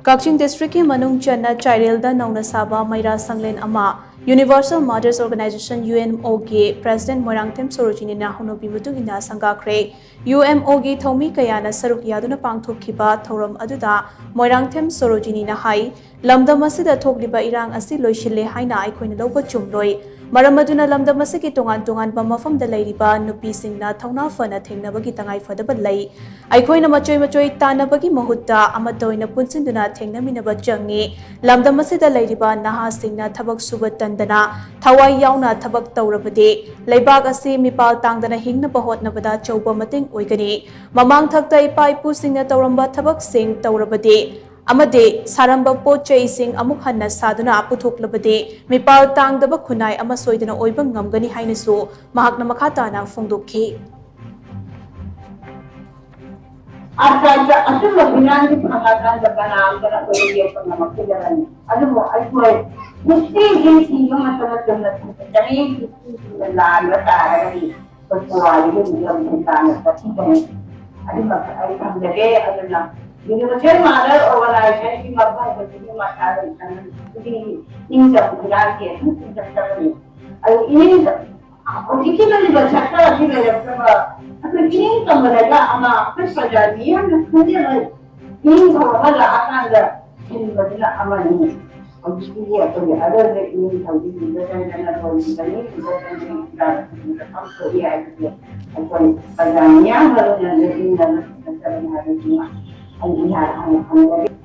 Kachin District ki Manung Channa Chairelda Nauna Saba Maira Sanglen Ama Universal Mothers Organization UMO ki President Moirangthem Sorojini na hunobi mutugina sangakre UMO ki thomi kayana saruk yaduna pangthokhiba thoram aduda Moirangthem Sorojini na hai lamdam asida thokliba irang asi loisille haina aikoina loba chumloi Maramaduna lamdam asiki tongan ba mafam da lairiba nupi singna thauna fana thengnabagi tangai fadaba lai aikoina machoi tanabagi mahutta amatoina punsinduna thengnamina changi lamdam asida lairiba naha singna thabak suba tandana thawai yauna thabak taurabade leibak asi mipal tangdana hingna bahotnabada chauba mating oigani mamang thakta ipa ipu singna tauramba thabak sing taurabade Amade saramba pochai sing amuk hanna saduna puthoklavade mipal tangdaba khunai ama soidana oiba ngamgani hainasu mahakna makhatana phongdokhi Artinya, asal bilang di pengangkatan depan antara kolegi pengamat jalan. Aduh, aku mesti ini yang masalah dengan dari lalu tadi persoalan itu juga tentang tapi ada masalah yang jadi adalah Universal Mothers Organization की मर्दा बच्चे माता इन सब गुजार के ini Jadi kita bercakap lagi dalam apa ini kemerdekaan ama perjalanan kemudian ini kalau ada akan ada ini berjalan aman ini. Jadi ya kalau ada ini kalau kita jangan kalau kita ini kita harus dia itu. Kalau perjalanannya kalau yang ini dalam perjalanan hari ini ini harus